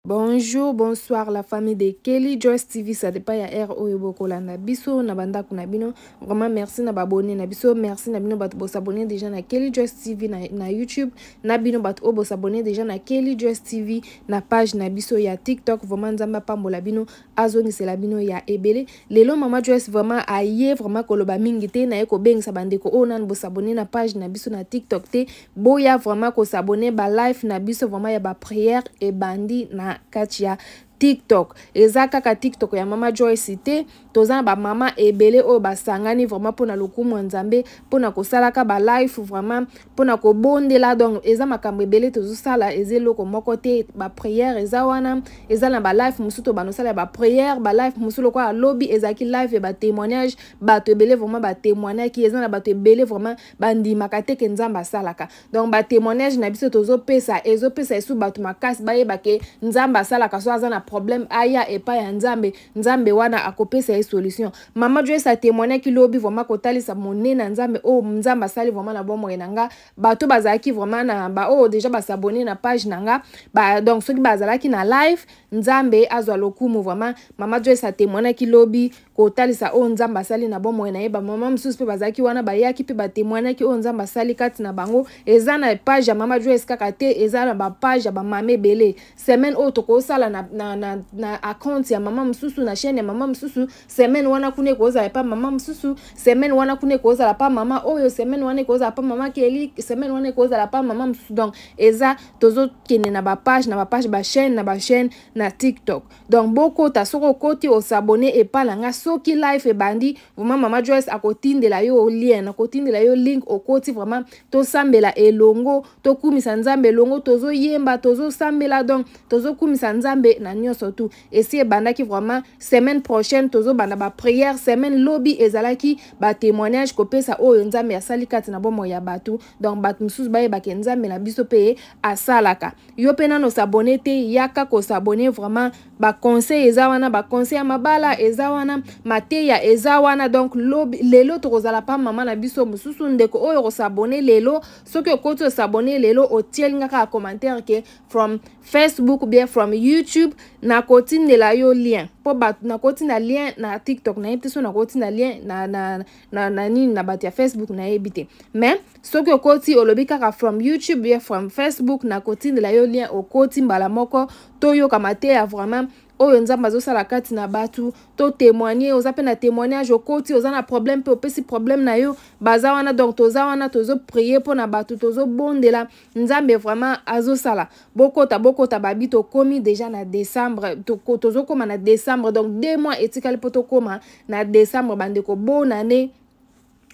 Bonjour, bonsoir la famille de Kelly Joyce TV, ça dépend ya R Kolanda biso na banda kuna bino. Vraiment merci na abonné na biso, merci na bino bat bo s'abonner déjà na Kelly Joyce TV na YouTube, na bino bat bo s'abonner déjà na Kelly Joyce TV na page na biso ya TikTok. Vraiment nzamba pambola bino azoni c'est la bino ya ebele. Lelo mama Joyce vraiment aye vraiment koloba mingi te na eko beng sa bandeko onan bo s'abonner na page na biso na TikTok te. Boya vraiment ko s'abonner ba live na biso vraiment ya ba prière et bandi na katia TikTok. Ezaka ka TikTok ya mama Joyce te tozana ba mama ebele o basangani vraiment pona lokumu nzambe pona ko salaka ba live vraiment pona ko bondela donc eza makambo ebele tozo sala ezeloko moko te ba prière eza wana eza na ba live musuto bano sala ba prière ba live musulo kwa lobby ezaki live e ba témoignage bato ebele vraiment ba témoignage ki eza na bato ebele vraiment bandima kateke nzamba salaka donc ba témoignage na biso tozo pesa esu bato makasi ba yeba ke nzamba salaka so aza na problème aya epa ya nzambe wana akopesa ya solution. Mama Joyce a témoigné ki lobi vraiment kotalisa monena nzambe o nzamba sali vraiment na bomo enanga bato bazaki vraiment na ba déjà ba s'abonner na page nanga ba donc ceux qui bazalaki na live nzambe azwa lokumu vraiment mama Joyce a témoigné ki lobi kotalisa o nzamba sali na bomo ena yeba mama msusu pe bazaki wana ba yaki pe ba témoigné ki o nzamba sali kati na bango eza na page ya mama Joyce kaka te eza na ba page ya ba mame bele semaine o toko sala na account ya mama msusu na chaîne ya mama msusu semaine wana kune koza ya pa mama msusu semaine wana kune koza la pa mama oyo semaine wana koza la pa mama Kelly semaine wana koza la pa mama msusu donc eza tozo kene na ba page ba chaîne na TikTok donc boko ta soko koti o s'abonner et pas langa soki live e bandi vraiment mama Joyce akotindela yo lien akotindela yo link o koti vraiment to sambela elongo to kumisa nzambe elongo tozo yemba tozo sambela donc tozo kumisa nzambe na nyonso tout et si bandaki vraiment semaine prochaine tozo banda ba prière semaine lobby ezalaki ba témoignage ko pesa oyo nzambe asali kati na bomo ya batu donc batu mususu baye ba nzambe na biso pe asalaka yo pena no s'abonner te yaka ko s'abonner vraiment ba conseil ezawana ba conseil mabala ezawana mateya ezawana donc lobby lelo tokozala pa mama na biso mususu ndeko oyo ko s'abonner lelo soki okoto s'abonner lelo otielinga ka commentaire ke from Facebook ou bien from YouTube na kotindela yo lien po batu na kotinda lien na TikTok na yebite so na kotinda lien na nini na batu ya Facebook na yebite mais soki okoti olobi kaka from YouTube bien from Facebook na kotindela yo lien okoti mbala moko to yo kamate ya vraiment oyo nzamba zo sala kati na batu to témoigner oza pe na témoignage okoti oza na problème pe opesi problème na yo baza wana donc toza wana tozo prier po na batu tozo bondela nzambe vraiment azo sala bokota babi to komi déjà na décembre tozo koma na décembre donc 2 mois etikali po to koma na décembre bandeko bonne année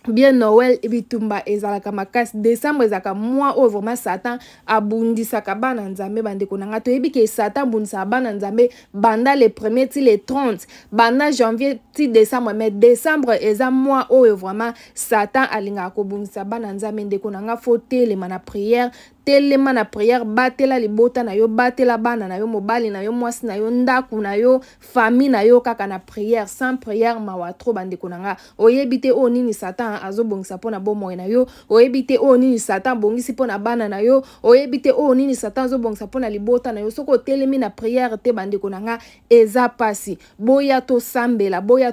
bien Noël et bitumba ezalaka makasi décembre ezaka mois o vraiment Satan abundisaka bana nzambe bandeko nanga to yebi ke Satan abundisa bana nzambe banda les premiers ti les 30 banda janvier ti décembre mais décembre eza mois o vraiment Satan alinga ko bundisa bana nzambe ndeko nanga fote le mana prière telema na prière batela libota na yo batela bana na yo mobali na yo mwasi na yo ndaku na yo famille na yo kaka na prière sans prière mawa tro bandeko nanga oyebite o nini Satan azobongisa pona bomo na yo oyebite o nini Satan bongisi pona bana na yo oyebite o nini Satan azobongisa pona libota na yo soko telemi na prière te bandeko nanga eza pasi boya to sambela boya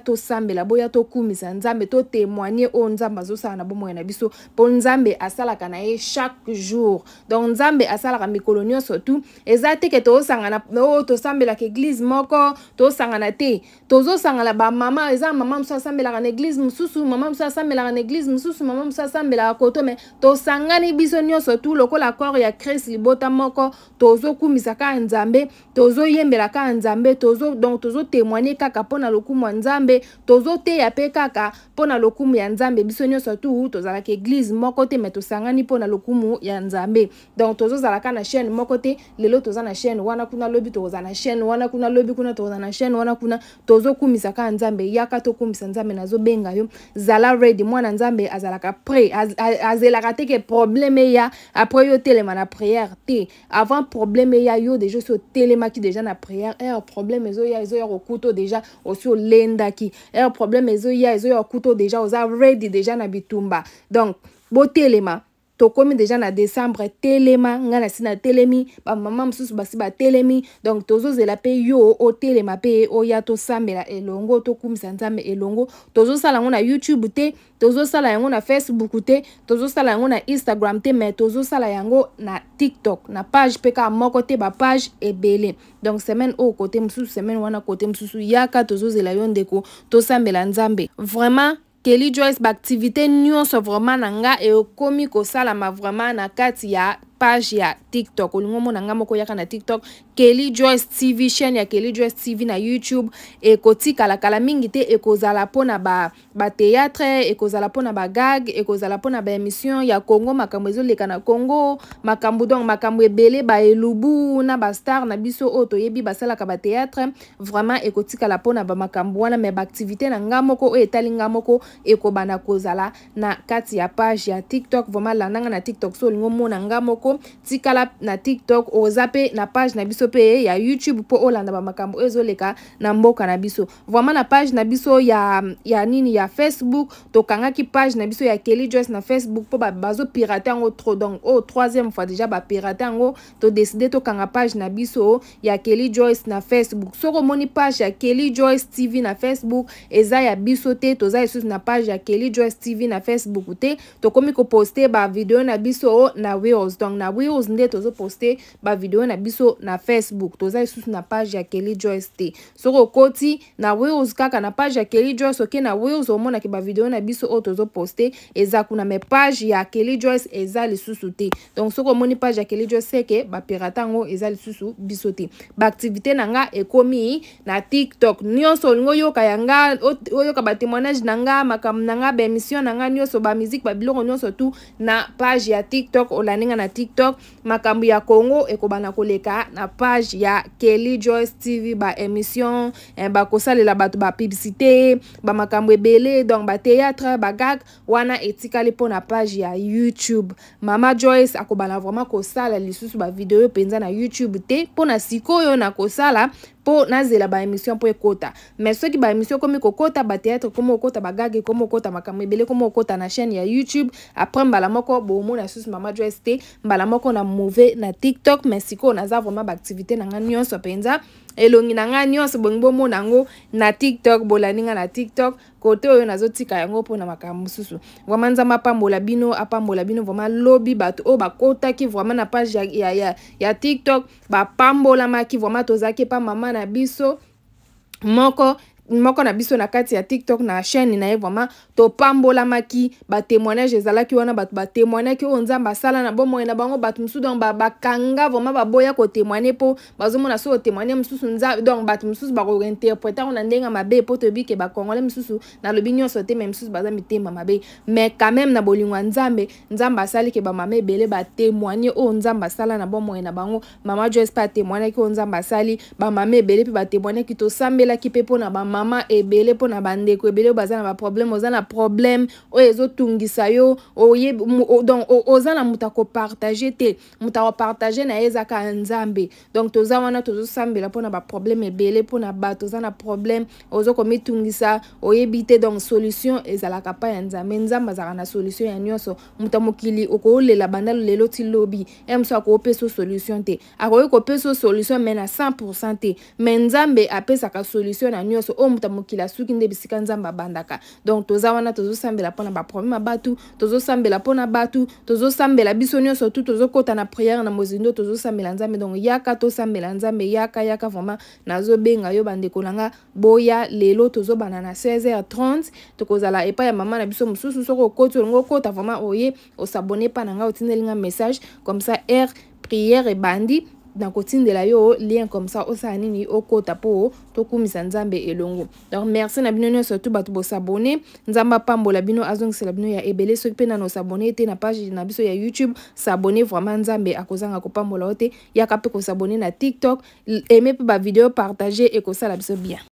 to kumisa nzambe to témoigner o nzamba zo sala na bomo na biso po nzambe asalaka na ye chaque jour donc nzambe asalaka mikolo nyonso surtout ezate ke to sangana o to sambela ke église moko to sangana te tozo sangala ba mama eza mama musa sambela na église mususu mama musa sambela na église mususu mama musa sambela koto mais to sangani biso nyonso surtout lokola corps ya Christ libota moko tozo kumisa ka nzambe tozo yembela ka nzambe tozo donc tozo témoigner kaka pona lokumu ya nzambe tozo te ya pe kaka pona lokumu ya nzambe biso nyonso surtout tozala ke église moko te mais to sangani pona lokumu ya nzambe donc tozo zalaka na chaîne moko te lelo toza na chaîne wana kuna lobby toza na chaîne wana kuna lobby kuna toza na chaîne wana kuna tozo kumisa ka nzambe yaka to kumisa nzambe nazo benga yo zala ready mwana nzambe azalaka prêt azelaka te ke problème ya après yo telema na prière te avant problème ya yo déjà so telema ki déjà na prière problème ezo ya okuto déjà oso lenda ki problème ezo ya okuto déjà oza ready déjà na bitumba donc bo telema tokomi déjà na décembre telema nga na sina telemi ba mama msusu basi ba telemi donc tozozela pe yo o telema pe o ya to sambela elongo to kumisa nzambe elongo tozosala yango na YouTube te tozosala yango na Facebook te tozosala yango na Instagram te mais tozosala yango na TikTok na page peka moko te ba page ebele donc semaine au côté msusu semaine wana côté msusu yaka tozozela yo ndeko to sambela nzambe vraiment Kelly Joyce ba activité nyonso vraiment nanga e komi ko sala ma vraiment na kati ya page ya TikTok olingo mona nga moko yaka na TikTok Kelly Joyce TV chaîne ya Kelly Joyce TV na YouTube e kotika la kala mingi te e kozala pona ba théâtre e kozala pona ba gag e kozala pona ba émission ya Congo makambo ezoleka na Congo makambo donc makambo ebele ba elubu na ba star na biso oto yebi basala ka ba théâtre vraiment e kotika la pona ba makambo wana me ba activité na nga moko o etali nga moko e kobana kozala na kati ya page ya TikTok vraiment la nanga na TikTok so lingo mona nga moko tikala na TikTok ozape na page na biso pe ya YouTube po olanda ba makambo ezoleka na mboka na biso vraiment na page na biso ya nini ya Facebook tokanga ki page na biso ya Kelly Joyce na Facebook po bazo pirater ngo trop donc troisième fois déjà ba pirater ngo to décider to kanga page na biso ya Kelly Joyce na Facebook soko moni page ya Kelly Joyce TV na Facebook eza ya biso te toza esusu na page ya Kelly Joyce TV na Facebook te to komi ko poster ba video na biso na Reels donc na Reels nde tozo poster ba video na biso na Facebook toza esusu na page ya Kelly Joyce te soko koti na Reels kaka na page ya Kelly Joyce oke na Reels omona ki ba video na biso o tozo poster eza kuna me page ya Kelly Joyce eza lisusu te donc soko moni page ya Kelly Joyce seke ba pirata ngo eza lisusu biso te ba activité nanga ekomi na TikTok nyonso lingo yoka yanga oyoka ba témoignage nanga makam nanga ba émission nanga nyonso ba musique ba biloko nyonso tu na page ya TikTok olaninga na TikTok makambo ya Congo ekobana koleka na page ya Kelly Joyce TV ba émission ba kosalela bato ba publicité ba makambo ebele donc ba théâtre ba gag wana etikali po na page ya YouTube Mama Joyce akobana vraiment kosala lisusu ba video penza na YouTube te po na sikoyo na kosala po nazela ba émission po ekota mais soki ba émission komi kokota ba théâtre komo okota ba gag komo okota makambo ebele komo okota na chaîne ya YouTube après mbala moko bomo na susu Mama Joyce te mbala moko na mauvais na TikTok mais siko naza vraiment ba activité na nga nyonso penza elongi na nga nyonso bongo mo nango na TikTok bolaninga na TikTok kote oyo nazotika yango po na makambo susu vraiment nzama apambola bino vraiment lobby bato o bakota ki vraiment na page ya TikTok ba pambola maki vraiment tozaki pa mama na biso moko na biso na kati ya TikTok na chaîne na ye vraiment to pambola maki ba témoignage ezalaki wana bato ba témoigner ki onzamba sala na bomo na bango bato musu donc ba kanga vraiment ba boya ko témoigner po bazomona so témoigner mususu nza donc bato mususu ba ko interpréter on ndenga mabe po to bi ke ba congolais mususu na lobi nyonso te même mususu baza mitema mabe mais quand même na bolingwa nzamba sali ke ba mame belé ba témoigner o nzamba sala na bomo na bango Mama Joyce pa témoigner ki onzamba sali ba mame belé pe ba témoigner ki to sambela ki pe po na ba mama ebele po na bandeko ebele bazana ba problème ozana problème o ezo tungisa yo oye donc ozana mutako partager te mutako partager na ezaka nzambe donc toza wana tozo sambela po na ba problème ebele po na ba tozana problème ozo komitungisa oyebite donc solution ezalaka pa ya nzambe nzamba zaka na solution ya nyonso mutamokili okolela bandalo lelo ti lobby emso akopeso solution te akoyo kopeso solution mais na 100% te mais nzambe apesaka solution na nyonso o mutamokili asuki nde bisika nzamba bandaka donc toza wana tozo sambela pona ba problème batu tozo sambela pona batu tozo sambela biso nyonso tu tozo kota na prière na mozindo tozo sambela nzambe donc yaka to sambela nzambe yaka vraiment nazo benga yo bandeko nanga boya lelo tozo bana na 16h30 tokozala epa ya mama na biso mususu soko koto ngo kota vraiment oye o s'abonner pa nanga otinelinga message comme ça prière et bandi na kotindela yo lien comme ça osa nini okota po tokumisa nzambe elongo donc merci na bino nyonso surtout bato bo s'abonner nzamba pambola bino azongisela bino ya ebele soki pe na no s'abonner te na page na biso ya YouTube s'abonner vraiment nzambe akozanga kopambola ote yaka pe ko s'abonner na TikTok aimer pe ba vidéo partager et ko sala biso bien.